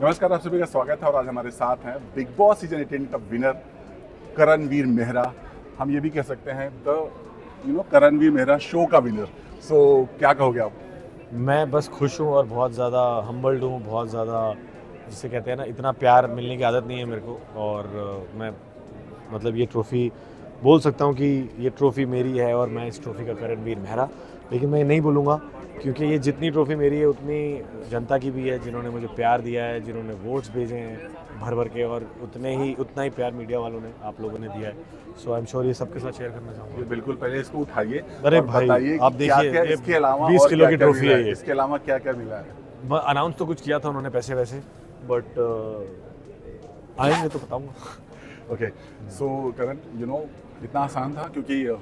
नमस्कार, आप सभी का स्वागत है और आज हमारे साथ हैं बिग बॉस सीजन 18 का विनर करणवीर मेहरा। हम ये भी कह सकते हैं करणवीर मेहरा शो का विनर। सो क्या कहोगे आप? मैं बस खुश हूँ और बहुत ज़्यादा हम्बल्ड हूँ, बहुत ज़्यादा जिसे कहते हैं ना, इतना प्यार मिलने की आदत नहीं है मेरे को। और मैं मतलब ये ट्रॉफ़ी बोल सकता हूँ कि ये ट्रॉफ़ी मेरी है और मैं इस ट्रॉफ़ी का करणवीर मेहरा। लेकिन मैं नहीं बोलूँगा, क्योंकि ये जितनी ट्रॉफ़ी मेरी है उतनी जनता की भी है, जिन्होंने मुझे प्यार दिया है, जिन्होंने वोट्स भेजे हैं भर भर के, और उतना ही प्यार मीडिया वालों ने, आप लोगों ने दिया है। सो आई एम श्योर ये सबके साथ शेयर करना चाहूँगा। ये बिल्कुल, पहले इसको उठाइए अरे और भाई, बताइए आप कि देखिए, क्या-क्या ये इसके अलावा 20 और किलो की क्या-क्या ट्रॉफ़ी मिला है ये। इसके अलावा क्या-क्या मिला है? अनाउंस तो कुछ किया था उन्होंने पैसे वैसे, बट आएंगे तो बताऊंगा। ओके, सो करण, इतना आसान था क्योंकि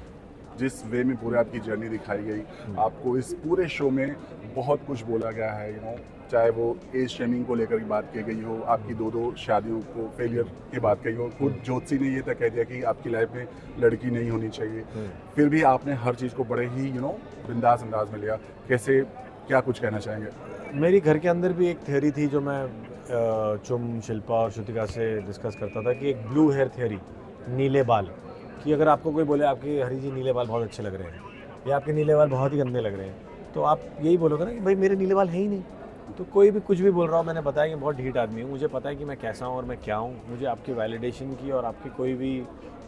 जिस वे में पूरे आपकी जर्नी दिखाई गई, आपको इस पूरे शो में बहुत कुछ बोला गया है। चाहे वो एज शेमिंग को लेकर की बात की गई हो, आपकी दो शादियों को फेलियर की बात कही हो, खुद ज्योतिषी ने ये तक कह दिया कि आपकी लाइफ में लड़की नहीं होनी चाहिए, फिर भी आपने हर चीज़ को बड़े ही बिंदास अंदाज में लिया। कैसे, क्या कुछ कहना चाहेंगे? मेरी घर के अंदर भी एक थ्योरी थी जो मैं चुम, शिल्पा और श्रुतिका से डिस्कस करता था, कि एक ब्लू हेयर थ्योरी, नीले बाल। कि अगर आपको कोई बोले आपके हरी जी नीले बाल बहुत अच्छे लग रहे हैं, या आपके नीले बाल बहुत ही गंदे लग रहे हैं, तो आप यही बोलोगे ना कि भाई मेरे नीले बाल है ही नहीं। तो कोई भी कुछ भी बोल रहा हूँ, मैंने बताया कि बहुत ढीठ आदमी हूँ, मुझे पता है कि मैं कैसा हूँ और मैं क्या हूँ। मुझे आपकी वैलिडेशन की और आपकी कोई भी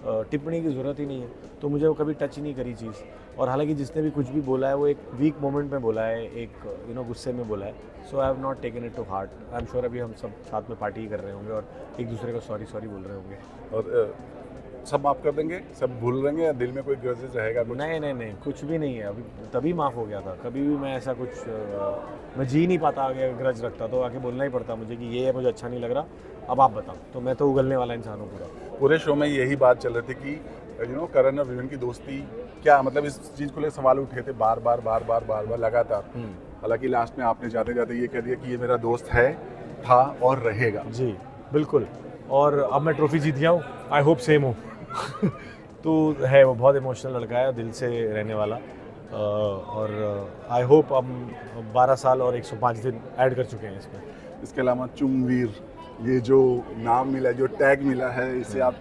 टिप्पणी की ज़रूरत ही नहीं है। तो मुझे वो कभी टच ही नहीं करी चीज़। और हालांकि जिसने भी कुछ भी बोला है वो एक वीक मोमेंट में बोला है, एक गुस्से में बोला है। So I have not taken it to heart. I am sure अभी हम सब साथ में पार्टी कर रहे होंगे और एक दूसरे को सॉरी बोल रहे होंगे। और सब माफ़ कर देंगे, सब भूल लेंगे, या दिल में कोई ग्रजेस रहेगा कुछ? नहीं, कुछ भी नहीं है अभी। तभी माफ़ हो गया था। कभी भी मैं ऐसा कुछ मैं जी नहीं पाता, आगे ग्रज रखता तो आके बोलना ही पड़ता मुझे कि ये है, मुझे अच्छा नहीं लग रहा, अब आप बताओ। तो मैं तो उगलने वाला इंसान हूँ पूरे शो में यही बात चल रही थी कि करण और विवेन की दोस्ती, क्या मतलब इस चीज़ को लेकर सवाल उठे थे बार बार लगातार। हालांकि लास्ट में आपने जाते जाते ये कह दिया कि ये मेरा दोस्त है, था और रहेगा। जी बिल्कुल। और अब मैं ट्रॉफी जीत गया हूँ, आई होप सेम हो। तो है, वो बहुत इमोशनल लड़का है, दिल से रहने वाला। और आई होप हम 12 साल और 105 दिन ऐड कर चुके हैं इसमें। इसके अलावा चुमवीर, ये जो नाम मिला, जो टैग मिला है, इसे आप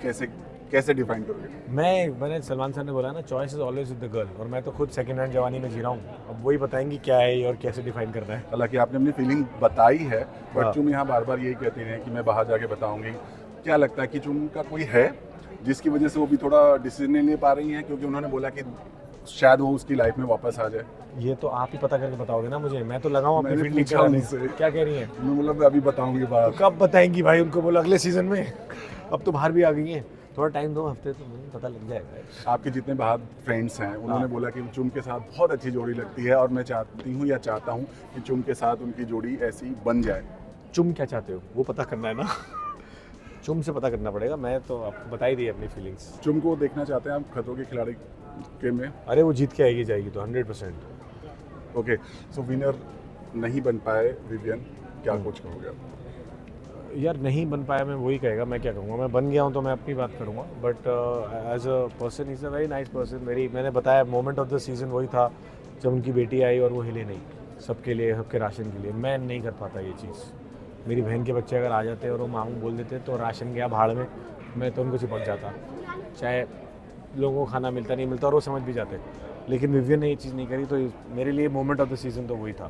कैसे डिफाइन करोगे? मैंने सलमान सर ने बोला ना, choice is always with the girl, और मैं तो खुद सेकंड हैंड जवानी में जी रहा हूँ। अब वही बताएंगी क्या है ये और कैसे डिफाइन करना है। हालांकि आपने अपनी फीलिंग बताई है, बट हाँ। चुम यहाँ बार बार यही कहती हैं कि मैं बाहर जाके बताऊंगी। क्या लगता है कि चुम का कोई है जिसकी वजह से वो भी थोड़ा डिसीजन नहीं ले पा रही हैं, क्योंकि उन्होंने बोला कि शायद वो उसकी लाइफ में वापस आ जाए? ये तो आप ही पता करके बताओगे ना मुझे, मैं तो लगाऊं अपनी मैंने फील्डिंग पूछा कराने। उनसे। क्या कह रही हैं? मैं मतलब अभी बताऊंगी बात। कब बताएंगी भाई? उनको बोलो अगले सीजन में। अब तो बाहर भी आ गई हैं, थोड़ा टाइम दो, हफ्ते तो मुझे पता लग जाएगा। आपके जितने बाहर फ्रेंड्स हैं, उन्होंने बोला कि चुम के साथ बहुत अच्छी जोड़ी लगती है, और मैं चाहता हूँ कि चुम के साथ उनकी जोड़ी ऐसी बन जाए। चुम क्या चाहते हो वो पता करना है ना। चुम से पता करना पड़ेगा। मैं तो आपको बता ही दी अपनी फीलिंग्स। चुम को देखना चाहते हैं आप खतरों के खिलाड़ी के में? अरे वो जीत के आएगी जाएगी तो 100%। ओके, सो विनर नहीं बन पाए विवियन, क्या कुछ कहोगे आप? यार नहीं बन पाया, मैं वही कहेगा, मैं क्या कहूँगा। मैं बन गया हूँ तो मैं अपनी बात करूँगा, but as a person is a very nice person. मैंने बताया मोमेंट ऑफ द सीज़न वही था जब उनकी बेटी आई और वो हिले नहीं, सबके लिए, सबके राशन के लिए। मैं नहीं कर पाता ये चीज़। मेरी बहन के बच्चे अगर आ जाते और वो मामू बोल देते तो राशन गया भाड़ में, मैं तो उनको चिपक जाता, चाहे लोगों को खाना मिलता नहीं मिलता, और वो समझ भी जाते। लेकिन विवियन ने ये चीज़ नहीं करी, तो मेरे लिए मोमेंट ऑफ द सीज़न तो वही था।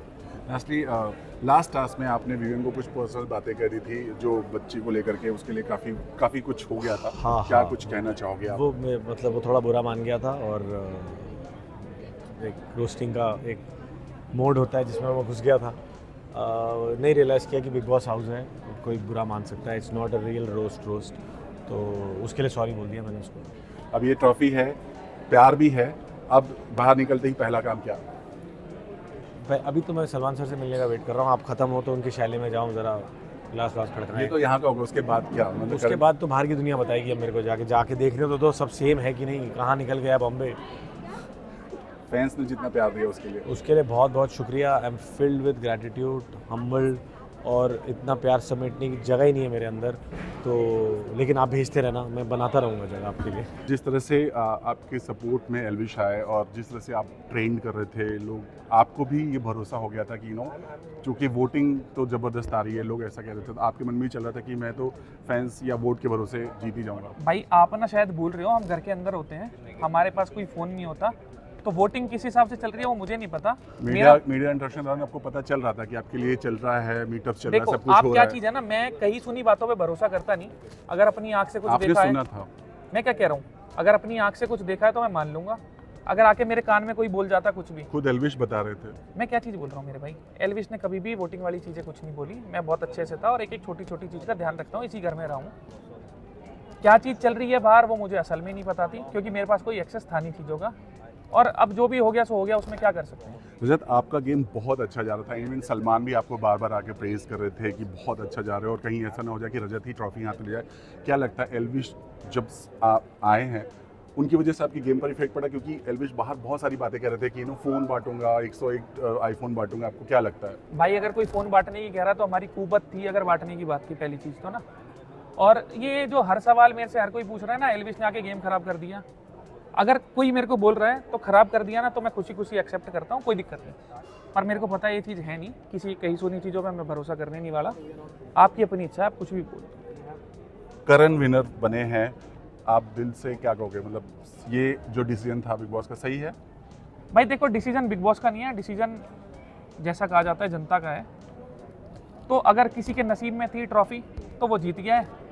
लास्टली, लास्ट टास्क में आपने विवियन को कुछ पर्सनल बातें करी थी जो बच्ची को लेकर के, उसके लिए काफ़ी कुछ हो गया था। हाँ, क्या हाँ। कुछ कहना चाहोगे आप? मतलब वो थोड़ा बुरा मान गया था, और एक रोस्टिंग का एक मोड होता है जिसमें वो घुस गया था। नहीं रियलाइज़ किया कि बिग बॉस हाउस है, कोई बुरा मान सकता है, it's not a real roast. तो उसके लिए सॉरी बोल दिया मैंने उसको। अब ये ट्रॉफी है, प्यार भी है, अब बाहर निकलते ही पहला काम क्या? अभी तो मैं सलमान सर से मिलने का वेट कर रहा हूँ। आप ख़त्म हो तो उनके शैली में जाऊँ, ज़रा ग्लास खड़कना ये है। तो यहाँ का होगा, उसके बाद क्या? मतलब उसके बाद तो बाहर की दुनिया बताएगी। अब मेरे को जाके देखने तो दो सब सेम है कि नहीं, कहाँ निकल गया बॉम्बे। फैंस ने जितना प्यार दिया उसके लिए उसके लिए बहुत बहुत शुक्रिया। I am filled with gratitude, humbled, और इतना प्यार समेटने की जगह ही नहीं है मेरे अंदर। तो लेकिन आप भेजते रहना, मैं बनाता रहूँगा जगह आपके लिए। जिस तरह से आपके सपोर्ट में एल्विश आए और जिस तरह से आप ट्रेंड कर रहे थे लोग, आपको भी ये भरोसा हो गया था कि चूँकि वोटिंग तो ज़बरदस्त आ रही है, लोग ऐसा कह रहे थे, तो आपके मन में भी चल रहा था कि मैं तो फैंस या वोट के भरोसे जीत ही जाऊँगा। भाई आप ना शायद भूल रहे हो, हम घर के अंदर होते हैं, हमारे पास कोई फ़ोन नहीं होता, तो वोटिंग किस हिसाब से चल रही है वो मुझे नहीं पता। मीडिया इंटरेक्शन दौरान आपको पता चल रहा था कि आपके लिए चल रहा है, मीटअप चल रहा है, देखो सब कुछ आप हो क्या रहा है। चीज़ है ना, मैं कहीं सुनी बातों पे भरोसा करता नहीं। अगर अपनी आंख से कुछ आपने देखा सुना है, था? मैं क्या कह रहा हूँ, अगर अपनी आंख से कुछ देखा है तो मैं मान लूंगा। अगर आके मेरे कान में कोई बोल जाता कुछ भी, खुद एल्विश बता रहे थे। मैं क्या चीज़ बोल रहा हूँ मेरे भाई, एल्विश ने कभी भी वोटिंग वाली चीज़ें कुछ नहीं बोली। मैं बहुत अच्छे से था और एक एक छोटी छोटी चीज़ का ध्यान रखता हूँ, इसी घर में रहा हूँ। क्या चीज़ चल रही है बाहर वो मुझे असल में नहीं पता थी, क्योंकि मेरे पास कोई एक्सेस था नहीं चीज़ों का। और अब जो भी हो गया सो हो गया, उसमें क्या कर सकते हैं। रजत, आपका गेम बहुत अच्छा जा रहा था। इवन सलमान भी आपको बार बार आके प्रेज कर रहे थे कि बहुत अच्छा जा रहे हो और कहीं ऐसा ना हो जाए कि रजत ही ट्रॉफी हाथ में ले जाए। क्या लगता है एल्विश जब आप आए हैं उनकी वजह से आपकी गेम पर इफेक्ट पड़ा? क्योंकि एल्विश बाहर बहुत सारी बातें कह रहे थे कि फ़ोन बांटूंगा, 101 आईफोन बांटूंगा। आपको क्या लगता है? भाई अगर कोई फ़ोन बांटने की कह रहा तो हमारी कुबत थी अगर बांटने की बात की, पहली चीज़ तो ना। और ये जो हर सवाल मेरे से हर कोई पूछ रहा है ना, एल्विश ने आके गेम खराब कर दिया, अगर कोई मेरे को बोल रहा है तो खराब कर दिया ना, तो मैं खुशी खुशी एक्सेप्ट करता हूँ, कोई दिक्कत नहीं। पर मेरे को पता है ये चीज़ है नहीं, किसी कहीं सुनी चीज़ों पर मैं भरोसा करने नहीं वाला। आपकी अपनी इच्छा है, आप कुछ भी बोलो। करण विनर बने हैं, आप दिल से क्या कहोगे? मतलब ये जो डिसीजन था बिग बॉस का सही है? भाई देखो, डिसीजन बिग बॉस का नहीं है, डिसीजन जैसा कहा जाता है जनता का है। तो अगर किसी के नसीब में थी ट्रॉफी तो वो जीत गया है।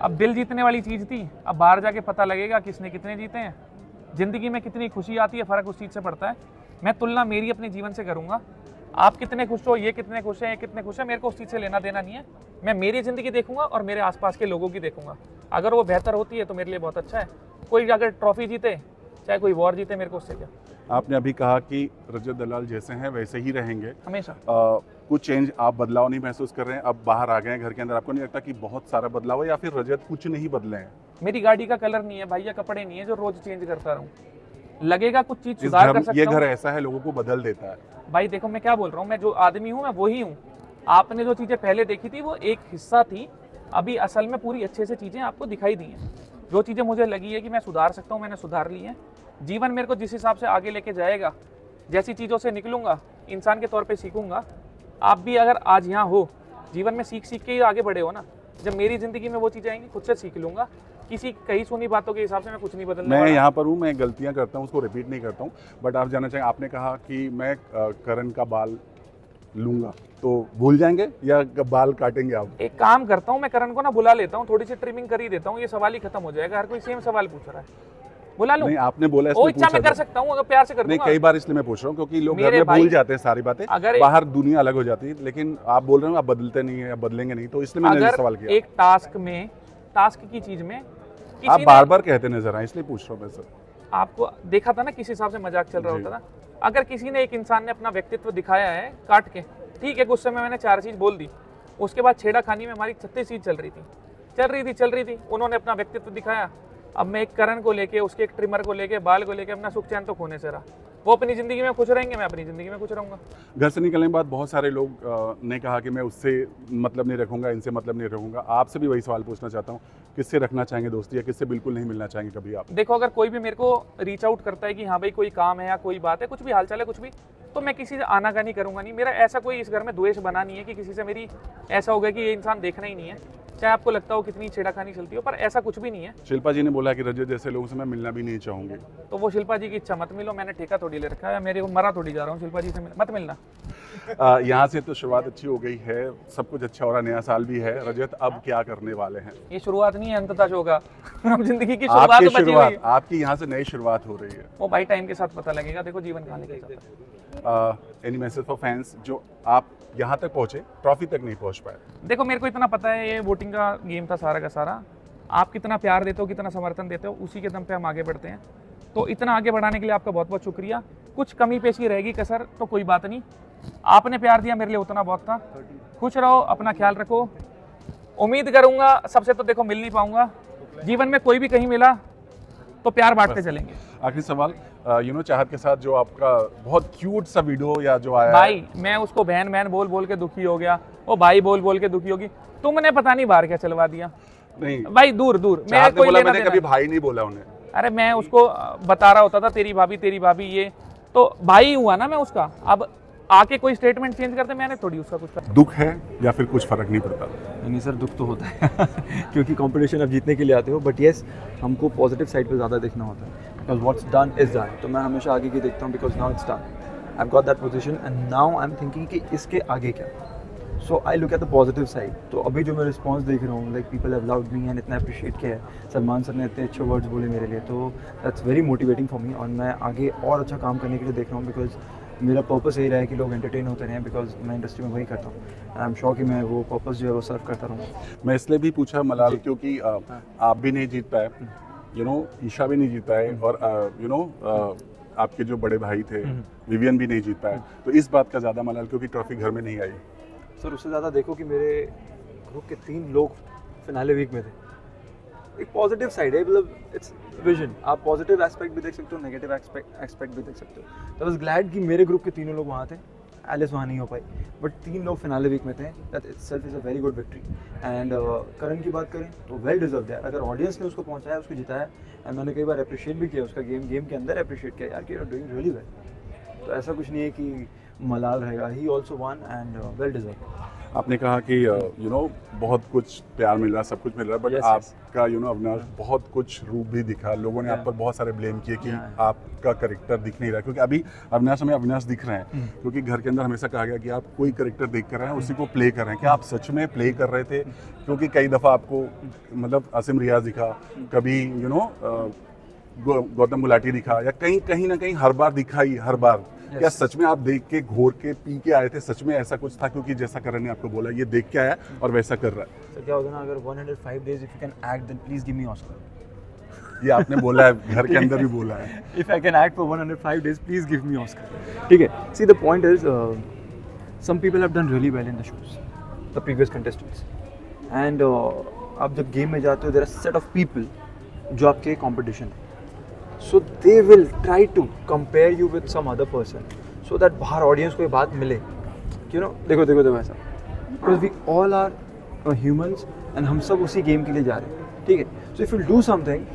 अब दिल जीतने वाली चीज़ थी, अब बाहर जाके पता लगेगा किसने कितने जीते हैं। ज़िंदगी में कितनी खुशी आती है, फ़र्क उस चीज़ से पड़ता है। मैं तुलना मेरी अपने जीवन से करूँगा। आप कितने खुश हो, ये कितने खुश हैं, ये कितने खुश हैं, मेरे को उस चीज़ से लेना देना नहीं है। मैं मेरी ज़िंदगी देखूंगा और मेरे आसपास के लोगों की देखूंगा। अगर वो बेहतर होती है तो मेरे लिए बहुत अच्छा है। कोई अगर ट्रॉफी जीते, चाहे कोई वॉर जीते, मेरे को उससे क्या। आपने अभी कहा कि रजत दलाल जैसे हैं वैसे ही रहेंगे, हमेशा। कुछ चेंज, आप बदलाव नहीं महसूस कर रहे हैं? अब बाहर आ गए हैं घर के अंदर, आपको नहीं लगता कि बहुत सारा बदलाव है, या फिर रजत कुछ नहीं बदले हैं? मेरी गाड़ी का कलर नहीं है भाई, या कपड़े नहीं है जो रोज चेंज करता रहूं। लगेगा कुछ चीज इस सुधार कर घर, ये सकता घर हूं। ऐसा है, लोगों को बदल देता है। भाई देखो मैं क्या बोल रहा हूँ, मैं जो आदमी हूँ मैं वही हूँ। आपने जो चीजें पहले देखी थी वो एक हिस्सा थी, अभी असल में पूरी अच्छे से चीजें आपको दिखाई दी हैं। जो चीजें मुझे लगी है कि मैं सुधार सकता हूँ, मैंने सुधार ली है। जीवन मेरे को जिस हिसाब से आगे लेके जाएगा, जैसी चीज़ों से निकलूंगा, इंसान के तौर पे सीखूंगा। आप भी अगर आज यहाँ हो, जीवन में सीख सीख के ही आगे बढ़े हो ना। जब मेरी ज़िंदगी में वो चीज़ें आएंगी, खुद से सीख लूंगा। किसी कहीं सुनी बातों के हिसाब से मैं कुछ नहीं बदलने मैं वाला। यहाँ पर हूँ, मैं गलतियाँ करता हूँ, उसको रिपीट नहीं करता हूँ। बट आप जानना चाहें, आपने कहा कि मैं करण का बाल लूँगा, तो भूल जाएंगे या बाल काटेंगे आप? एक काम करता हूँ, मैं करण को ना बुला लेता हूँ, थोड़ी सी ट्रिमिंग कर ही देता हूँ, ये सवाल ही खत्म हो जाएगा। हर कोई सेम सवाल पूछ रहा है, बुला लूँ। नहीं, आपने बोला वो इसलिए इच्छा पूछा मैं कर था। सकता हूँ, अगर प्यार से कर नहीं, दूंगा। कई बार इसलिए मैं पूछ रहा हूँ क्योंकि लोग घर मेरे में भूल भाई, जाते हैं सारी बातें, अगर बाहर दुनिया अलग हो जाती है। लेकिन आप बोल रहे हो आप बदलते नहीं है, आप बदलेंगे नहीं, तो इसलिए मैंने सवाल अगर किया। एक टास्क में, टास्क की चीज में आप किसी बार ने बार कहते नजर आए, इसलिए पूछ रहा हूँ मैं सर। आपको देखा था ना किस हिसाब से मजाक चल रहा जी। होता था। अगर किसी ने, एक इंसान ने अपना व्यक्तित्व दिखाया है काट के, ठीक है, गुस्से में मैंने 4 चीज बोल दी, उसके बाद छेड़ाखानी में हमारी 36 चीज चल रही थी। उन्होंने अपना व्यक्तित्व दिखाया। अब मैं एक करण को लेके, उसके एक ट्रिमर को लेके, बाल को लेके अपना सुख चैन तो खोने से रहा। वो अपनी ज़िंदगी में खुश रहेंगे, मैं अपनी ज़िंदगी में खुश रहूँगा। घर से निकलने के बाद बहुत सारे लोग ने कहा कि मैं उससे मतलब नहीं रखूंगा, इनसे मतलब नहीं रखूंगा। आपसे भी वही सवाल पूछना चाहता हूँ, किससे रखना चाहेंगे दोस्ती या किससे बिल्कुल नहीं मिलना चाहेंगे कभी आप? देखो, अगर कोई भी मेरे को रीच आउट करता है कि हाँ भाई कोई काम है या कोई बात है, कुछ भी हालचाल है, कुछ भी, तो मैं किसी से आनाकानी करूँगा नहीं। मेरा ऐसा कोई इस घर में द्वेष बना नहीं है कि किसी से मेरी ऐसा हो गया कि ये इंसान देखना ही नहीं है। चाहे आपको लगता हो कितनी छेड़ाखानी चलती हो, पर ऐसा कुछ भी नहीं है। शिल्पा जी ने बोला कि रजत जैसे लोगों से मैं मिलना भी नहीं चाहूंगी। तो वो शिल्पा जी की इच्छा, मत मिलो। मैंने ठेका थोड़ी ले रखा है, मेरे को मरा थोड़ी जा रहा हूँ। शिल्पा जी से मत मिलना। यहाँ से तो शुरुआत अच्छी हो गई है, सब कुछ अच्छा हो रहा, नया साल भी है। रजत अब क्या करने वाले हैं? ये शुरुआत नहीं है, अंततः शो का। हम जिंदगी की शुरुआत बची हुई है। आपकी यहाँ से नई शुरुआत हो रही है। वो भाई टाइम के साथ पता लगेगा। देखो जीवन कहानी के साथ। एनी मैसेज फॉर फैंस, जो आप यहाँ तक पहुँचे, ट्रॉफी तक नहीं पहुँच पाए? देखो मेरे को इतना पता है, ये वोटिंग का गेम था सारा का सारा। आप कितना प्यार देते हो, कितना समर्थन देते हो, उसी के दम पे हम आगे बढ़ते हैं। तो इतना आगे बढ़ाने के लिए आपका बहुत बहुत शुक्रिया। कुछ कमी पेशी रहेगी कसर तो कोई बात नहीं, आपने प्यार दिया मेरे लिए उतना बहुत था। खुश रहो, अपना ख्याल रखो। उम्मीद करूंगा सबसे तो देखो मिल नहीं पाऊंगा, जीवन में कोई भी कहीं मिला तो प्यार बांटते चलेंगे। आखिरी सवाल, चाहत के साथ जो आपका बहुत क्यूट सा वीडियो या जो आया भाई मैं उसको बहन बहन बोल बोल के दुखी हो गया, वो भाई बोल बोल के दुखी होगी, तुमने पता नहीं बाहर क्या चलवा दिया। नहीं, भाई दूर दूर, मैं चाहत ने कोई बोला, लेना मैंने देना कभी नहीं। भाई नहीं बोला उन्हें। अरे मैं उसको बता रहा होता था तेरी भाभी ये, तो भाई हुआ ना मैं उसका। अब आके कोई स्टेटमेंट चेंज करते, मैंने थोड़ी उसका कुछ कर। दुख है या फिर कुछ फर्क नहीं पड़ता? नहीं सर, दुख तो होता है क्योंकि कंपटीशन आप जीतने के लिए आते हो, बट येस हमको पॉजिटिव साइड पे ज़्यादा देखना होता है, because what's done is done. तो मैं हमेशा आगे की देखता हूँ, because now it's done, I have got that position and now I am thinking कि इसके आगे क्या। So I look at the positive side. तो अभी जो मैं रिस्पॉन्स देख रहा हूँ, like people have loved me and इतना अप्रिशिएट किया है, सलमान सर ने इतने अच्छे वर्ड्स बोले मेरे लिए, तो that's very motivating for me. और मैं आगे और अच्छा काम करने के लिए देख रहा हूँ, बिकॉज मेरा पर्पस यही रहा है कि लोग एंटरटेन होते रहें, बिकॉज मैं इंडस्ट्री में वही करता हूँ। आई एम श्योर कि मैं वो पर्पस जो है वो सर्व करता रहूँ। मैं इसलिए भी पूछा मलाल क्योंकि आप भी नहीं जीत पाए, ईशा भी नहीं जीत पाए, और आपके जो बड़े भाई थे विवियन भी नहीं जीत पाए। तो इस बात का ज़्यादा मलाल क्योंकि ट्रॉफी घर में नहीं आई। सर उससे ज़्यादा देखो कि मेरे ग्रुप के 3 लोग फिनाले वीक में थे। एक पॉजिटिव साइड है, मतलब इट्स विजन। आप पॉजिटिव एस्पेक्ट भी देख सकते हो, नेगेटिव एस्पेक्ट भी देख सकते हो। तो आई वाज ग्लैड कि मेरे ग्रुप के तीनों लोग वहाँ थे। एलिस वहाँ नहीं हो पाई, बट 3 लोग फिनाले वीक में थे। That itself is a very good victory. And Karan की बात करें तो वेल डिजर्व है। अगर ऑडियंस ने उसको पहुँचाया, उसको जिताया, एंड मैंने कई बार अप्रिशिएट भी किया उसका, गेम के अंदर अप्रिशिएट किया, यार कि you are doing really well. तो ऐसा कुछ नहीं है कि मलाल रहेगा, he also won and well deserve. आपने कहा कि बहुत कुछ प्यार मिल रहा, सब कुछ मिल रहा है, बट Yes, आपका अविनाश बहुत कुछ रूप भी दिखा। लोगों ने आप पर बहुत सारे ब्लेम किए कि आपका करेक्टर दिख नहीं रहा, क्योंकि अभी अविनाश हमें अविनाश दिख रहे हैं, क्योंकि घर के अंदर हमेशा कहा गया कि आप कोई करेक्टर देख कर रहे हैं, उसी को प्ले कर रहे हैं। क्या आप सच में प्ले कर रहे थे? क्योंकि कई दफ़ा आपको मतलब आसिम रियाज दिखा, कभी गौतम गुलाटी दिखा, या कहीं ना कहीं हर बार दिखा ही हर बार। क्या सच में आप देख के घोर के पी के आए थे? सच में ऐसा कुछ था? क्योंकि जैसा करण ने आपको बोला, ये देख के आया और वैसा कर रहा है। सर क्या होता है ना, अगर 105 days if you can act then please give me Oscar. ये आपने बोला है, घर के अंदर भी बोला है। If I can act for 105 days, please give me Oscar. ठीक है. See, the point is, some people have done really well in the shows, the previous contestants. And आप जब गेम में जाते हो, there are set of people जो आपके competition है. So they will try to compare you with some other person, so that बाहर audience को ये बात मिले. देखो ऐसा. Because we all are humans and हम सब उसी गेम के लिए जा रहे हैं. ठीक है. So if you do something,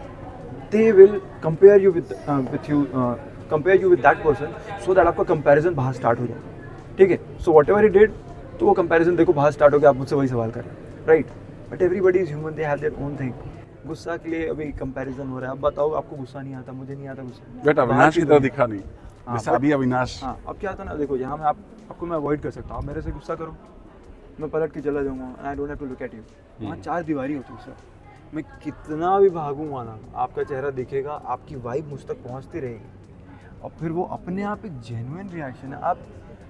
they will compare you with that person, so that आपका comparison बाहर start हो जाए. ठीक है. So whatever he did, तो वो comparison देखो बाहर start हो गया, आप मुझसे वही सवाल कर रहे हैं, right? But everybody is human, they have their own thing. गुस्सा के लिए अभी कंपैरिजन हो रहा है। अब बताओ, आपको गुस्सा नहीं आता, मुझे नहीं आता गुस्सा। बट अविनाश की तरह दिखा नहीं, जैसे अभी अविनाश। हाँ, अब क्या था ना, देखो यहाँ मैं आपको मैं अवॉइड कर सकता हूँ। आप मेरे से गुस्सा करो, मैं पलट के चला जाऊँगा, I don't have to look at you. वहाँ 4 दीवारी होती है सर। मैं कितना भी भागूंगा ना, आपका चेहरा दिखेगा, आपकी वाइब मुझ तक पहुँचती रहेगी, और फिर वो अपने आप एक जेन्युइन रिएक्शन है। आप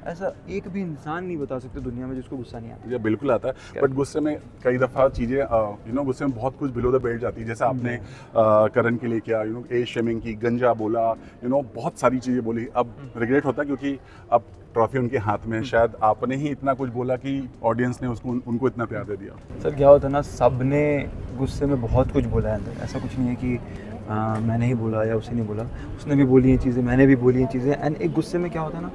ऐसा एक भी इंसान नहीं बता सकते दुनिया में जिसको गुस्सा नहीं आता। ये बिल्कुल आता है, बट गुस्से में कई दफ़ा चीज़ें गुस्से में बहुत कुछ बिलो द बेल्ट जाती है। जैसे आपने करण के लिए किया, एज शेमिंग की, गंजा बोला, बहुत सारी चीज़ें बोली। अब रिग्रेट होता है क्योंकि अब ट्रॉफी उनके हाथ में है। शायद आपने ही इतना कुछ बोला कि ऑडियंस ने उनको इतना प्यार दे दिया। सर क्या होता है ना, सब ने गुस्से में बहुत कुछ बोला है अंदर। ऐसा कुछ नहीं है कि मैंने ही बोला या उसी ने बोला, उसने भी बोली हैं चीज़ें, मैंने भी बोली हैं चीज़ें। एंड एक गुस्से में क्या होता है ना,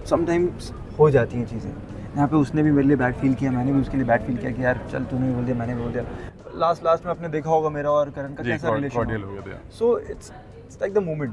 समटाइम्स हो जाती हैं चीज़ें। यहाँ पे उसने भी मेरे लिए बैड फील किया, मैंने भी उसके लिए बैड फील किया कि यार चल तूने भी बोल दिया, मैंने भी बोल दिया। लास्ट में आपने देखा होगा मेरा और करण का कैसा रिलेशन हो गया। So it's like the moment.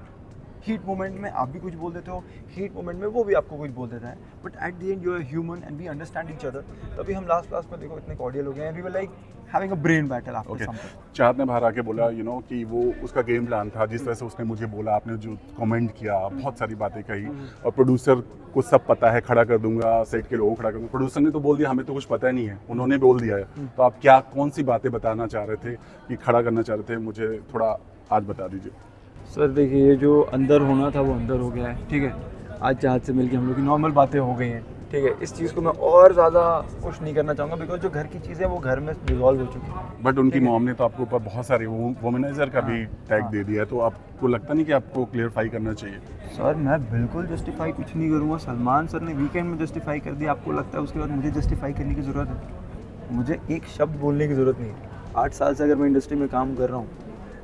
Heat moment में आप भी कुछ बोल देते हो, हीट मोमेंट में वो भी आपको कुछ बोल देता है, but at the end you are human and we understand each other. तभी हम लास्ट में देखो इतने कॉर्डियल हो गए हैं, we were like having a brain battle after something. चाहत ने बाहर आके बोला कि वो उसका गेम प्लान था, जिस तरह से उसने मुझे बोला, आपने जो कमेंट किया, बहुत सारी बातें कही, और प्रोड्यूसर को सब पता है, खड़ा कर दूंगा, सेट के लोगों को खड़ा कर दूंगा। प्रोड्यूसर ने तो बोल दिया हमें तो कुछ पता ही नहीं है, उन्होंने बोल दिया है। तो आप कौन सी बातें बताना चाह रहे थे कि खड़ा करना चाह रहे थे, मुझे थोड़ा आज बता दीजिए। सर देखिए, ये जो अंदर होना था वो अंदर हो गया है। ठीक है, आज चाहत से मिलके हम लोग की नॉर्मल बातें हो गई हैं। ठीक है, इस चीज़ को मैं और ज़्यादा कुछ नहीं करना चाहूँगा, बिकॉज जो घर की चीज़ें वो घर में रिजॉल्व हो चुकी है। बट उनकी मॉम ने तो आपके ऊपर बहुत सारे वोमेनाइजर का भी टैग दे दिया है, तो आपको लगता नहीं कि आपको क्लियरफाई करना चाहिए? सर मैं बिल्कुल जस्टिफाई कुछ नहीं करूँगा। सलमान सर ने वीकेंड में जस्टिफाई कर दिया, आपको लगता है उसके बाद मुझे जस्टिफाई करने की ज़रूरत है? मुझे एक शब्द बोलने की ज़रूरत नहीं है। 8 साल से अगर मैं इंडस्ट्री में काम कर रहा हूँ,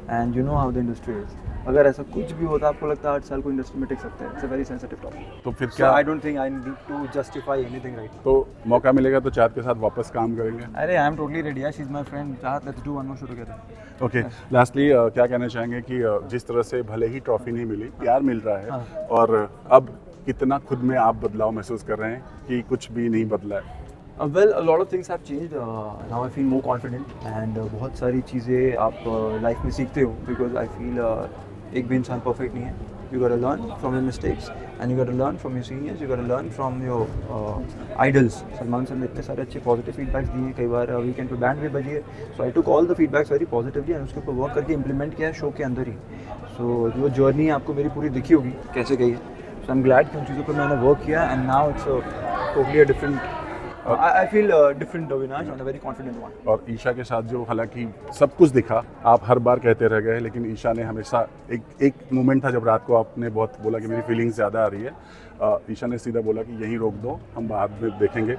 and you know how the industry is. अगर ऐसा कुछ भी होता आपको लगता है 8 साल को इंडस्ट्री में टिक सकते हैं. It's a very sensitive topic. तो फिर So क्या I don't think I need to justify anything right now. तो मौका मिलेगा तो चाहत के साथ वापस काम करेंगे. अरे I am totally ready. She is my friend. Chahat let's do one more show together. Okay lastly क्या कहना चाहेंगे कि जिस तरह से भले ही ट्रॉफी नहीं मिली, प्यार मिल रहा है और अब कितना खुद में आप बदलाव महसूस कर रहे हैं कि कुछ भी नहीं बदला है? Well, a lot of things have changed. Now I feel more confident and बहुत सारी चीज़ें आप लाइफ में सीखते हो because I feel एक भी इंसान परफेक्ट नहीं है. You gotta learn from your mistakes and you gotta learn from your seniors. You gotta learn from your idols. Salman sir ने इतने सारे अच्छे पॉजिटिव फीडबैक्स दिए. कई बार वीकेंड पे बैंड भी बजी है. So I took all the feedbacks very positively and उसके ऊपर वर्क करके इम्प्लीमेंट किया शो के अंदर ही. So जो जर्नी आपको मेरी पूरी दिखी होगी कैसे गई है. So I'm glad कि उन चीज़ों पर मैंने वर्क किया and now it's totally a different. I feel different, Avinash, and a very confident one. और ईशा के साथ जो हालांकि सब कुछ दिखा, आप हर बार कहते रह गए, लेकिन ईशा ने हमेशा एक मोमेंट था जब रात को आपने बहुत बोला कि मेरी फीलिंग्स ज़्यादा आ रही है. ईशा ने सीधा बोला कि यहीं रोक दो, हम बाद में देखेंगे.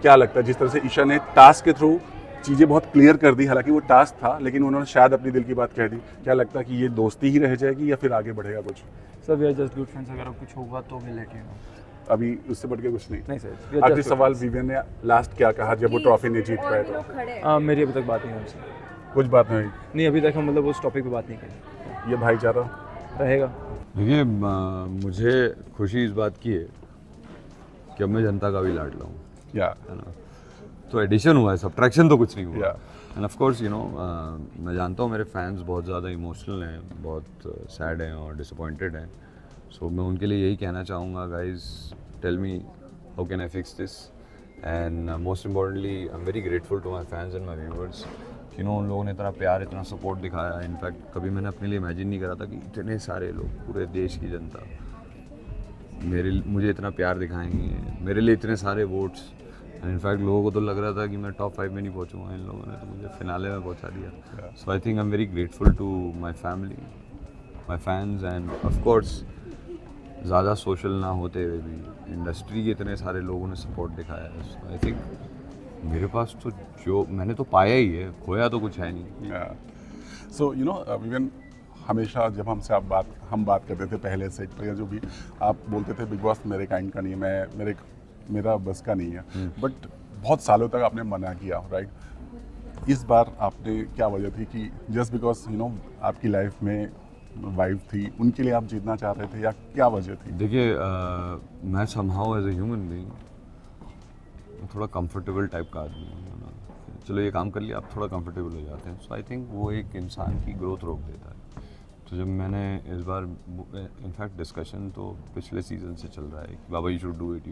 क्या लगता है जिस तरह से ईशा ने टास्क के थ्रू चीज़ें बहुत क्लियर कर दी, हालांकि वो टास्क था लेकिन उन्होंने शायद अपनी दिल की बात कह दी, क्या लगता है कि ये दोस्ती ही रह जाएगी या फिर आगे बढ़ेगा कुछ? Sir, we are just good friends. अगर कुछ होगा तो we'll let you know. अभी उससे बढ़ के कुछ नहीं. नहीं सर. आखिरी सवाल, विवियन ने लास्ट क्या कहा जब वो ट्रॉफी नहीं जीत पाए तो? मेरी अभी तक बात नहीं हुई उनसे. कुछ बात नहीं. नहीं अभी तक हम मतलब उस टॉपिक पे बात नहीं करी. ये भाईचारा रहेगा. देखिए मुझे खुशी इस बात की है कि अब मैं जनता का भी लाडला हूँ, या है ना. तो एडिशन हुआ है, सब्ट्रैक्शन तो कुछ नहीं हुआ. Yeah. And of course you know मैं जानता हूँ मेरे फैंस बहुत ज़्यादा इमोशनल हैं, बहुत सैड हैं और डिसअपॉइंटेड हैं. सो मैं उनके लिए यही कहना चाहूँगा, guys tell me how can I fix this. And most importantly I am very grateful to my fans and my viewers. You know उन लोगों ने इतना प्यार, इतना सपोर्ट दिखाया. इनफैक्ट कभी मैंने अपने लिए इमेजिन नहीं करा था कि इतने सारे लोग, पूरे देश की जनता मुझे इतना प्यार दिखाएंगे, मेरे लिए इतने सारे वोट्स. इनफैक्ट लोगों को तो लग रहा था कि मैं टॉप 5 में नहीं पहुंचूंगा, इन लोगों ने तो मुझे फिनाले में पहुंचा दिया. So I think I am very grateful to my family, my fans and of course ज़्यादा सोशल ना होते हुए भी इंडस्ट्री के इतने सारे लोगों ने सपोर्ट दिखाया है. सो आई थिंक मेरे पास तो जो मैंने तो पाया ही है, खोया तो कुछ है नहीं. सो यू नो विवियन, हमेशा जब हम बात करते थे पहले से या जो भी, आप बोलते थे बिग बॉस मेरे काइंड का नहीं है, मेरा बस का नहीं है. बट बहुत सालों तक आपने मना किया, राइट? इस बार आपने क्या वजह थी कि जस्ट बिकॉज यू नो आपकी लाइफ में वाइफ थी, उनके लिए आप जीतना चाह रहे थे, या क्या वजह थी? देखिए मैं somehow as a human being थोड़ा कंफर्टेबल टाइप का आदमी हूँ ना. चलो ये काम कर लिया, आप थोड़ा कंफर्टेबल हो जाते हैं. सो आई थिंक वो एक इंसान की ग्रोथ रोक देता है. तो जब मैंने इस बार, इनफैक्ट डिस्कशन तो पिछले सीज़न से चल रहा है कि बाबा यू शुड डू इट.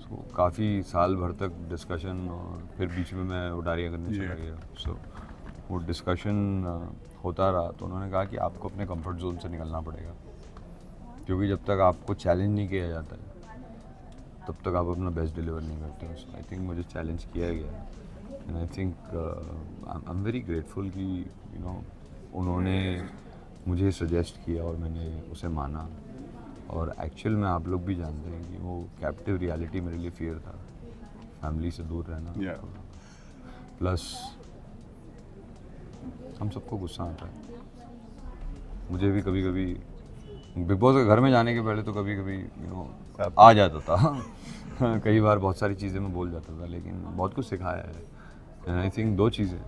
सो काफ़ी साल भर तक डिस्कशन, और फिर बीच में मैं उडारियाँ करने चला गया. सो वो डिस्कशन होता रहा. तो उन्होंने कहा कि आपको अपने कंफर्ट जोन से निकलना पड़ेगा, क्योंकि जब तक आपको चैलेंज नहीं किया जाता है तब तक आप अपना बेस्ट डिलीवर नहीं करते हो. सो आई थिंक मुझे चैलेंज किया गया and I think I am very grateful कि यू नो उन्होंने मुझे सजेस्ट किया और मैंने उसे माना. और एक्चुअल में आप लोग भी जानते हैं कि वो कैप्टिव रियलिटी मेरे लिए फियर था, फैमिली से दूर रहना. प्लस हम सबको गुस्सा आता है. मुझे भी कभी कभी बिग बॉस के घर में जाने के पहले तो कभी कभी यू नो आ जाता था. कई बार बहुत सारी चीज़ें मैं बोल जाता था, लेकिन बहुत कुछ सिखाया है. एंड आई थिंक 2 चीज़ें,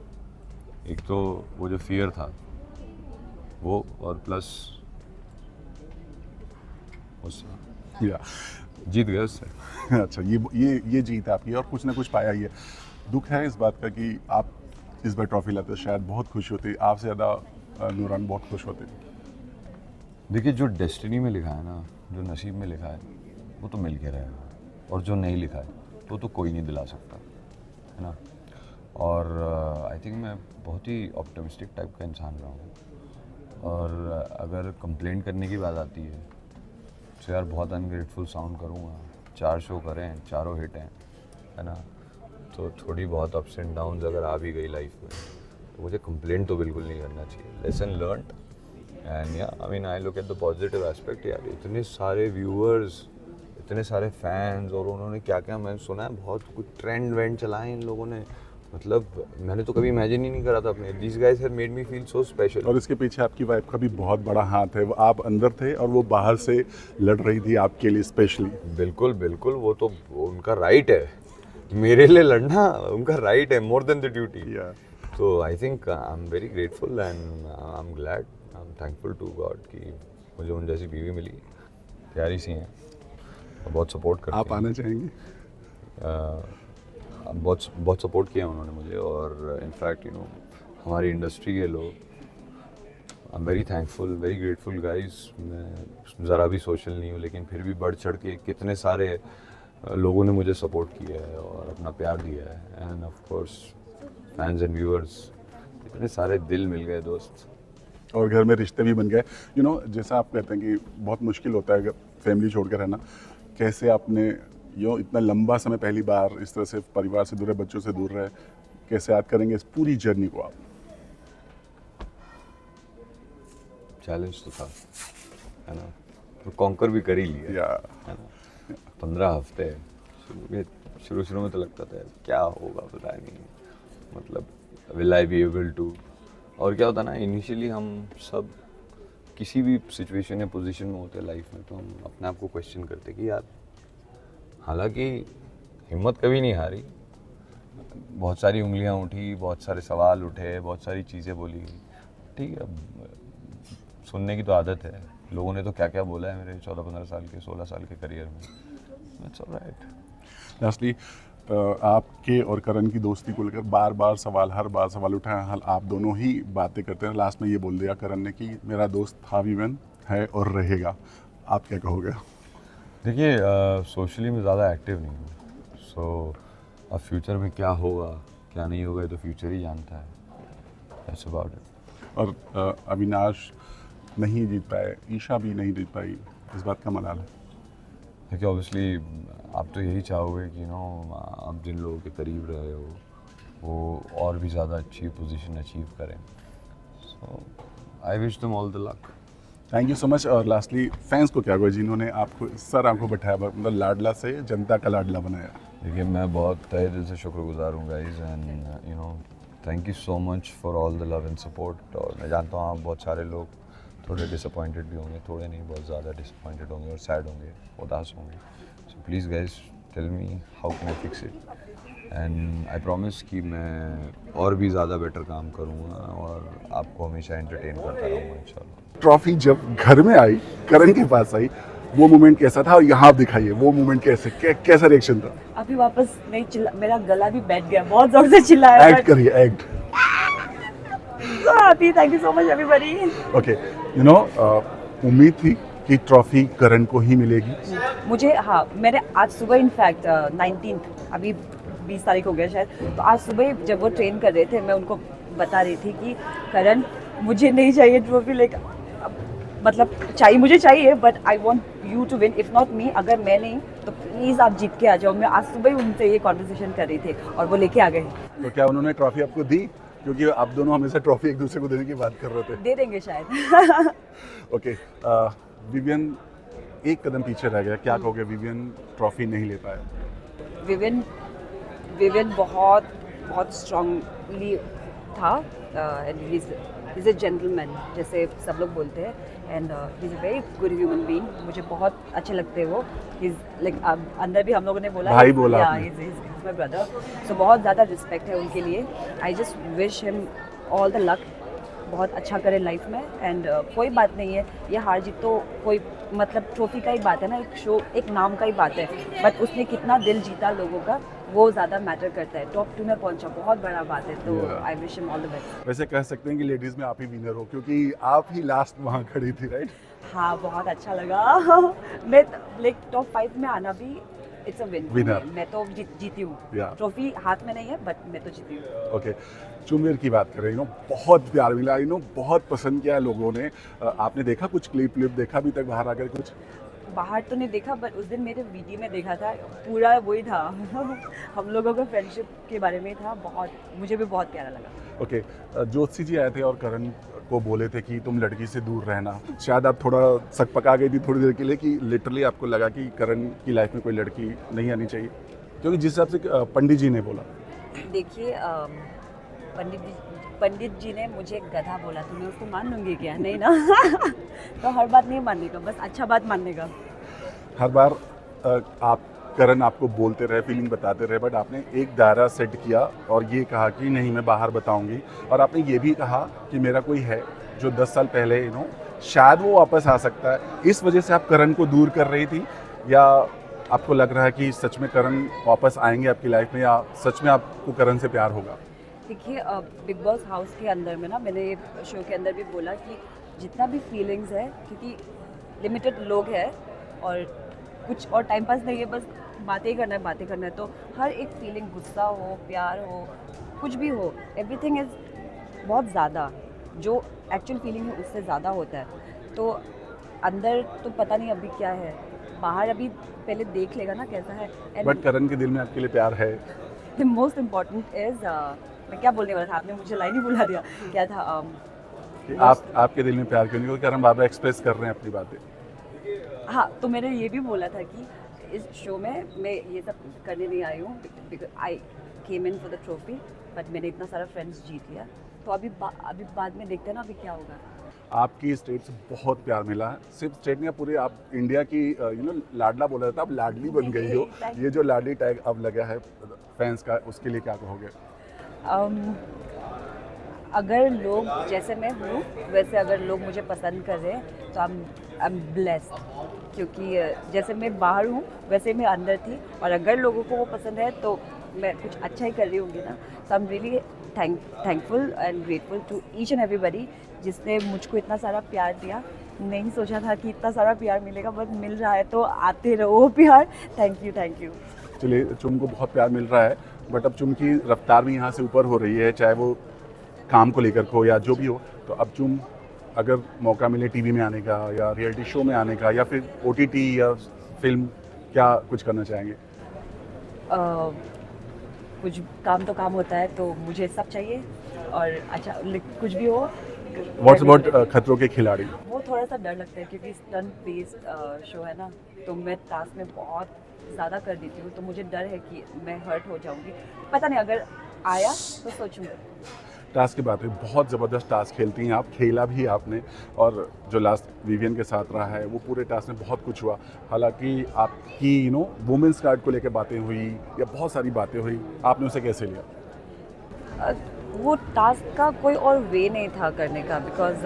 एक तो वो जो फियर था वो, और प्लस उससे जीत गए उससे. अच्छा, ये जीत आपकी, और कुछ ना कुछ पाया ही है. दुख है इस बात का कि आप इस बार ट्रॉफी लाते, शायद बहुत खुश होती, आपसे ज़्यादा नूरान बहुत खुश होते. देखिए जो डेस्टिनी में लिखा है ना, जो नसीब में लिखा है वो तो मिल के रहेगा, और जो नहीं लिखा है वो तो कोई नहीं दिला सकता, है ना. और आई थिंक मैं बहुत ही ऑप्टिमिस्टिक टाइप का इंसान रहा हूँ. और अगर कंप्लेंट करने की बात आती है तो यार बहुत अनग्रेटफुल साउंड करूँगा. 4 शो करें, चारों हिट हैं, है ना. तो थोड़ी बहुत अप्स एंड डाउन्स अगर आ भी गई लाइफ में तो मुझे कंप्लेंट तो बिल्कुल नहीं करना चाहिए. Lesson learned. एंड या I mean I look at the positive aspect. यार इतने सारे व्यूअर्स, इतने सारे फैंस, और उन्होंने क्या क्या मैंने सुना है, बहुत कुछ ट्रेंड वेंड चलाए इन लोगों ने. मतलब मैंने तो कभी इमेजिन ही नहीं करा था अपने, these guys have made me feel so special. और इसके पीछे आपकी वाइफ का भी बहुत बड़ा हाथ है। वो आप अंदर थे और वो बाहर से लड़ रही थी आपके लिए स्पेशली। बिल्कुल बिल्कुल, वो तो उनका राइट है, मेरे लिए लड़ना उनका राइट है, मोर देन द ड्यूटी। तो I think I am very grateful and I am glad, I am thankful to God कि मुझे उन जैसी बीवी मिली, प्यारी सी हैं, बहुत सपोर्ट करती आप आना चाहेंगे? बहुत सपोर्ट किया उन्होंने मुझे। और इनफैक्ट यू नो हमारी इंडस्ट्री के लोग, आई am very thankful, very grateful guys. मैं ज़रा भी सोशल नहीं हूँ, लेकिन फिर भी बढ़ चढ़ के कितने सारे लोगों ने मुझे सपोर्ट किया है और अपना प्यार दिया है। And of course fans and viewers, इतने सारे दिल मिल गए दोस्त। और घर में रिश्ते भी बन गए। यू नो जैसा आप कहते हैं कि बहुत मुश्किल होता है फैमिली छोड़ कर रहना, कैसे आपने इतना लंबा समय पहली बार इस तरह से परिवार से दूर है, बच्चों से दूर रहे, कैसे याद करेंगे इस पूरी जर्नी को आप? चैलेंज तो था, है ना, तो कॉन्कर भी कर ही लिया, या है ना। 15 हफ्ते शुरू में तो लगता था क्या होगा पता नहीं, मतलब will I be able to. और क्या होता ना, इनिशियली हम सब किसी भी सिचुएशन या पोजीशन में होते हैं लाइफ में, तो हम अपने आप को क्वेश्चन करते कि यार, हालांकि हिम्मत कभी नहीं हारी, बहुत सारी उंगलियां उठी, बहुत सारे सवाल उठे, बहुत सारी चीज़ें बोली, ठीक है, अब सुनने की तो आदत है, लोगों ने तो क्या क्या बोला है मेरे 14-15 साल के 16 साल के करियर में, दैट्स ऑलराइट। लास्टली आपके और करण की दोस्ती को लेकर बार बार सवाल उठाए, हाल आप दोनों ही बातें करते हैं, लास्ट में ये बोल दिया करण ने कि मेरा दोस्त था विवेन, है और रहेगा, आप क्या कहोगे? देखिए, सोशली में ज़्यादा एक्टिव नहीं हूँ, सो अब फ्यूचर में क्या होगा क्या नहीं होगा ये तो फ्यूचर ही जानता है, दैट्स अबाउट इट। और अविनाश नहीं जीत पाए, ईशा भी नहीं जीत पाई, इस बात का मलाल है? देखिए, ऑब्वियसली आप तो यही चाहोगे कि आप जिन लोगों के करीब रहे हो वो और भी ज़्यादा अच्छी पोजीशन अचीव करें, so I wish them all the luck. Thank you so much. और लास्टली फैंस को क्या कहो जिन्होंने आपको सर आंखों बैठाया, मतलब लाडला से जनता का लाडला बनाया? देखिए, मैं बहुत तहे दिल से शुक्रगुजार हूँ guys, and you know thank you so much for all the love and support. और मैं जानता हूँ आप बहुत सारे लोग थोड़े डिसअपॉइंटेड भी होंगे, थोड़े नहीं, बहुत ज़्यादा डिसअपॉइंटेड होंगे और सैड होंगे, उदास होंगे, so please guys tell me how can I fix it, and I promise कि मैं और भी ज़्यादा बेटर काम करूँगा और आपको हमेशा एंटरटेन करता रहूँगा इंशाल्लाह। ट्रॉफी जब घर में आई, करण के पास आई, वो मोमेंट कैसा था? और यहाँ आप दिखाइए वो मोमेंट कैसा रिएक्शन था? अभी वापस नहीं चिल्ला, मेरा गला भी बैठ गया, बहुत जोर से चिल्लाया। एक्ट करिए, act. So happy, thank you so much everybody. Okay, you know उम्मीद थी कि ट्रॉफी करण को ही मिलेगी। मुझे हाँ, मैंने आज सुबह इनफैक्ट 19th, अभी 20 तारीख हो गया शायद, तो आज सुबह जब वो ट्रेन कर रहे थे मैं उनको बता रही थी कि करण मुझे नहीं चाहिए ट्रॉफी, लाइक मतलब मुझे चाहिए but I want you to win, if not me, अगर मैं नहीं तो प्लीज़ आप जीत के आ जाओ। मैं आज सुबह ही उनसे ये कॉन्वर्सेशन कर रही थी और वो लेके आ गए। तो क्या उन्होंने ट्रॉफी आपको दी? क्योंकि आप दोनों हमेशा ट्रॉफी एक दूसरे को देने की बात कर रहे थे। दे देंगे शायद। ओके, विवियन एक कदम पीछे रह गया, क्या कहोगे? विवियन ट्रॉफी नहीं ले पाया। विवियन बहुत स्ट्रांगली था, and he is a gentleman जैसे सब लोग बोलते हैं, and he is a very good human being, मुझे बहुत अच्छे लगते हैं वो। ही इज़ लाइक अंदर भी हम लोगों ने बोला भाई बोला आपने। माय ब्रदर, सो बहुत ज़्यादा रिस्पेक्ट है उनके लिए। I just wish him all the luck, बहुत अच्छा करे लाइफ में, एंड कोई बात नहीं है, ये हार जीत तो कोई मतलब ट्रॉफी का ही बात है ना, एक शो एक नाम का ही बात है, बट उसने कितना दिल जीता लोगों का वो ज़्यादा मैटर करता है। टॉप 2 में पहुंचा, बहुत बड़ा बात है, तो I wish him all the best. वैसे कह सकते हैं कि लेडीज़ में आप ही विनर हो, क्योंकि आप ही लास्ट वहाँ खड़ी थी, राइट? हाँ, बहुत अच्छा लगा। मैं लाइक टॉप 5 में आना भी इट्स अ विन। Winner. मैं तो जीती हूँ, Yeah. ट्रॉफी हाथ में नहीं है बट मैं तो जीती हूँ। ओके, चुनवीर की बात करें, बहुत प्यार मिला, बहुत पसंद किया लोगों ने। आपने देखा कुछ क्लिप देखा अभी तक बाहर आकर कुछ? बाहर तो नहीं देखा, बट उस दिन मेरे वीडियो में देखा था, पूरा वही था। हम लोगों का फ्रेंडशिप के बारे में था, बहुत मुझे भी बहुत प्यारा लगा। ओके, ज्योतिषी जी आए थे और करण को बोले थे कि तुम लड़की से दूर रहना, शायद आप थोड़ा सक पका गई थी थोड़ी देर के लिए कि लिटरली आपको लगा कि करण की लाइफ में कोई लड़की नहीं आनी चाहिए, क्योंकि जिस हिसाब से पंडित जी ने बोला देखिए पंडित जी ने मुझे गधा बोला तो मैं उसको मान लूँगी क्या? नहीं ना। तो हर बात नहीं मानने का, बस अच्छा बात मानने का। हर बार आप करण आपको बोलते रहे, फीलिंग बताते रहे, बट आपने एक दायरा सेट किया और ये कहा कि नहीं मैं बाहर बताऊंगी, और आपने ये भी कहा कि मेरा कोई है जो 10 साल पहले शायद वो वापस आ सकता है। इस वजह से आप करण को दूर कर रही थी, या आपको लग रहा है कि सच में करण वापस आएंगे आपकी लाइफ में, या सच में आपको करण से प्यार होगा? देखिए बिग बॉस हाउस के अंदर में ना, मैंने शो के अंदर भी बोला कि जितना भी फीलिंग्स है, क्योंकि लिमिटेड लोग हैं और कुछ और टाइम पास नहीं है, बस बातें ही करना है, बातें करना है, तो हर एक फीलिंग, गुस्सा हो, प्यार हो, कुछ भी हो, एवरीथिंग इज़ बहुत ज़्यादा, जो एक्चुअल फीलिंग है उससे ज़्यादा होता है। तो अंदर तो पता नहीं अभी क्या है, बाहर अभी पहले देख लेगा ना कैसा है। बट करण के दिल में आपके लिए प्यार है? द मोस्ट इम्पॉर्टेंट इज़ मैं क्या बोलने वाला था, आपने मुझे लाइन ही बुला दिया, क्या था? कि आपके दिल में प्यार क्यों नहीं? क्योंकि करण बार-बार एक्सप्रेस कर रहे हैं अपनी बातें। हाँ, तो मैंने ये भी बोला था कि इस शो में मैं ये सब करने नहीं आई हूँ, because I came in for the trophy, but मैंने इतना सारा फ्रेंड्स जीत लिया, तो अभी बाद में देखते हैं ना अभी क्या होगा। आपकी स्टेट से बहुत प्यार मिला है, सिर्फ स्टेट नहीं, पूरे आप इंडिया की लाडला बोला जाता है, आप लाडली बन गई हो। ये जो लाडली टैग अब लगा है फैंस का, उसके लिए क्या कहोगे? अगर लोग जैसे मैं हूँ वैसे अगर लोग मुझे पसंद कर रहे हैं तो आई एम ब्लेस्ड, क्योंकि जैसे मैं बाहर हूँ वैसे मैं अंदर थी, और अगर लोगों को वो पसंद है तो मैं कुछ अच्छा ही कर रही होंगी ना। So I am really thankful and grateful to each and everybody जिसने मुझको इतना सारा प्यार दिया। नहीं सोचा था कि इतना सारा प्यार मिलेगा, बट मिल रहा है तो आते रहो प्यार। Thank you. चलिए, चुम को बहुत प्यार मिल रहा है, बट अब चुम की रफ्तार भी यहाँ से ऊपर हो रही है, चाहे वो काम को लेकर हो या जो भी हो। तो अब चुम अगर मौका मिले टीवी में आने का या रियलिटी शो में आने का या फिर OTT या फिल्म, क्या कुछ करना चाहेंगे? कुछ काम तो काम होता है, तो मुझे सब चाहिए, और अच्छा कुछ भी हो। व्हाट्स अबाउट खतरों के खिलाड़ी? वो थोड़ा सा डर लगता है क्योंकि स्टंट बेस्ड शो है ना, तो मैं टास्क में बहुत ज़्यादा कर देती हूँ, तो मुझे डर है कि मैं हर्ट हो जाऊँगी। पता नहीं, अगर आया तो सोचूंगा। टास्क की बात है, बहुत ज़बरदस्त टास्क खेलती हैं आप, खेला भी आपने, और जो लास्ट विवियन के साथ रहा है वो पूरे टास्क में बहुत कुछ हुआ। हालांकि आपकी वुमेंस कार्ड को लेकर बातें हुई या बहुत सारी बातें हुई, आपने उसे कैसे लिया? वो टास्क का कोई और वे नहीं था करने का, बिकॉज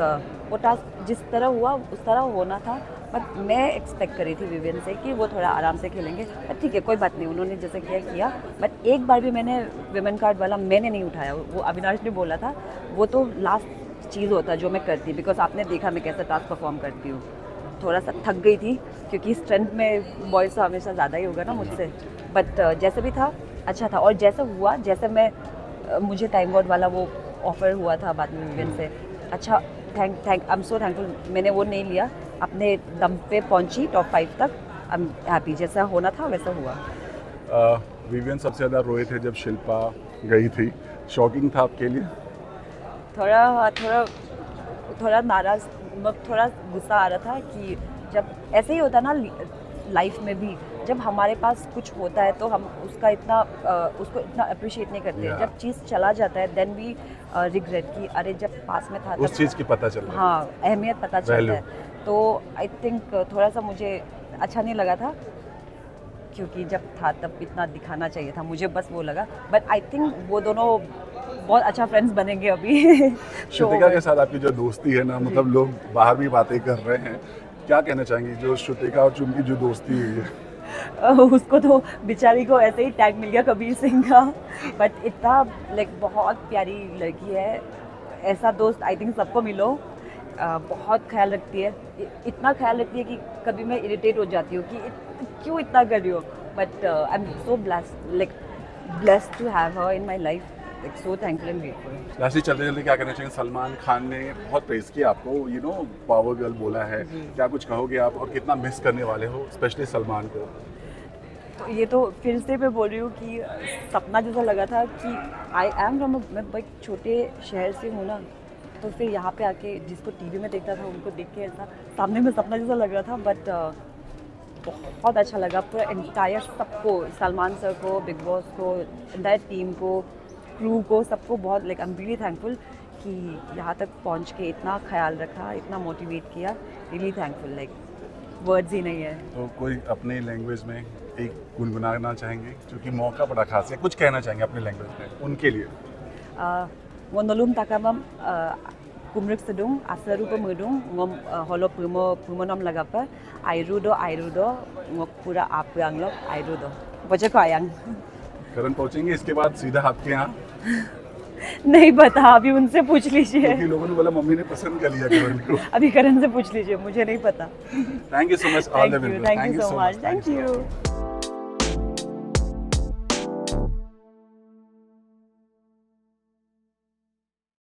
वो टास्क जिस तरह हुआ उस तरह होना था, बट मैं एक्सपेक्ट करी थी विवियन से कि वो थोड़ा आराम से खेलेंगे। बट ठीक है, कोई बात नहीं, उन्होंने जैसे किया। बट एक बार भी मैंने विमेन कार्ड वाला मैंने नहीं उठाया, वो अविनाश ने बोला था, वो तो लास्ट चीज़ होता है जो मैं करती, बिकॉज आपने देखा मैं कैसा टास्क परफॉर्म करती हूँ। थोड़ा सा थक गई थी क्योंकि स्ट्रेंथ में बॉयज़ तो हमेशा ज़्यादा ही होगा ना मुझसे, बट जैसे भी था अच्छा था। और जैसे हुआ, जैसे मैं मुझे टाइम वॉर्ड वाला वो ऑफ़र हुआ था बाद में विवियन से, अच्छा thank I am so thankful. मैंने वो नहीं लिया, अपने दम पे पहुंची टॉप 5 तक। आई एम हैप्पी, जैसा होना था वैसा हुआ। विवियन सबसे ज़्यादा रोए थे जब शिल्पा गई थी, शॉकिंग था आपके लिए? थोड़ा नाराज़, थोड़ा गुस्सा आ रहा था कि जब ऐसे ही होता ना लाइफ में भी, जब हमारे पास कुछ होता है तो हम उसको इतना अप्रिशिएट नहीं करते। जब चीज़ चला जाता है देन वी रिग्रेट कि अरे जब पास में था उस चीज़ की पता चल रहा है। हाँ, अहमियत पता चलता है। तो आई थिंक थोड़ा सा मुझे अच्छा नहीं लगा था, क्योंकि जब था तब इतना दिखाना चाहिए था, मुझे बस वो लगा। बट आई थिंक वो दोनों बहुत अच्छा फ्रेंड्स बनेंगे अभी। श्रुतिका के साथ आपकी जो दोस्ती है ना, मतलब लोग बाहर भी बातें कर रहे हैं, क्या कहना चाहेंगी जो श्रुतिका और चुम की जो दोस्ती हुई है? उसको तो बेचारी को ऐसे ही टैग मिल गया कबीर सिंह का, बट इतना बहुत प्यारी लड़की है। ऐसा दोस्त आई थिंक सबको मिलो। बहुत ख्याल रखती है, इतना ख्याल रखती है कि कभी मैं इरिटेट हो जाती हूँ कि क्यों इतना कर रही हो, but I am so blessed to have her in my life, so thankful and grateful. Lastly चलते क्या कहना चाहिए? सलमान खान ने बहुत प्रेज किया आपको, पावर गर्ल बोला है, क्या कुछ कहोगे आप, और कितना मिस करने वाले हो स्पेशली सलमान को? तो ये तो फिर से मैं बोल रही हूँ कि सपना जैसा लगा था कि आई एम फ्रॉम, मैं एक छोटे शहर से हूँ ना, तो फिर यहाँ पे आके जिसको टीवी में देखता था उनको देख के ऐसा सामने में सपना जैसा लग रहा था। बट बहुत अच्छा लगा पूरा एंटायर सबको, सलमान सर को, बिग बॉस को, एंटायर टीम को, क्रू को, सबको बहुत like I am really thankful कि यहाँ तक पहुँच के इतना ख्याल रखा, इतना मोटिवेट किया, रियली थैंकफुल, लाइक वर्ड्स ही नहीं है। तो कोई अपने लैंग्वेज में एक गुनगुनाना चाहेंगे, क्योंकि मौका बड़ा खास है, कुछ कहना चाहेंगे अपने लैंग्वेज में उनके लिए? Monolum takamam kumruk sedung asaru pemudung ngom holo pumonom lagapa airudo ngok pura apuanglok airudo बच्चे को आयांग करण पहुंचेंगे इसके बाद सीधा आपके यहाँ? नहीं पता, अभी उनसे पूछ लीजिए। क्योंकि लोगों ने बोला मम्मी ने पसंद कर लिया करण को। अभी करण से पूछ लीजिए, मुझे नहीं पता। Thank you so much, all the thank you so much, thank you.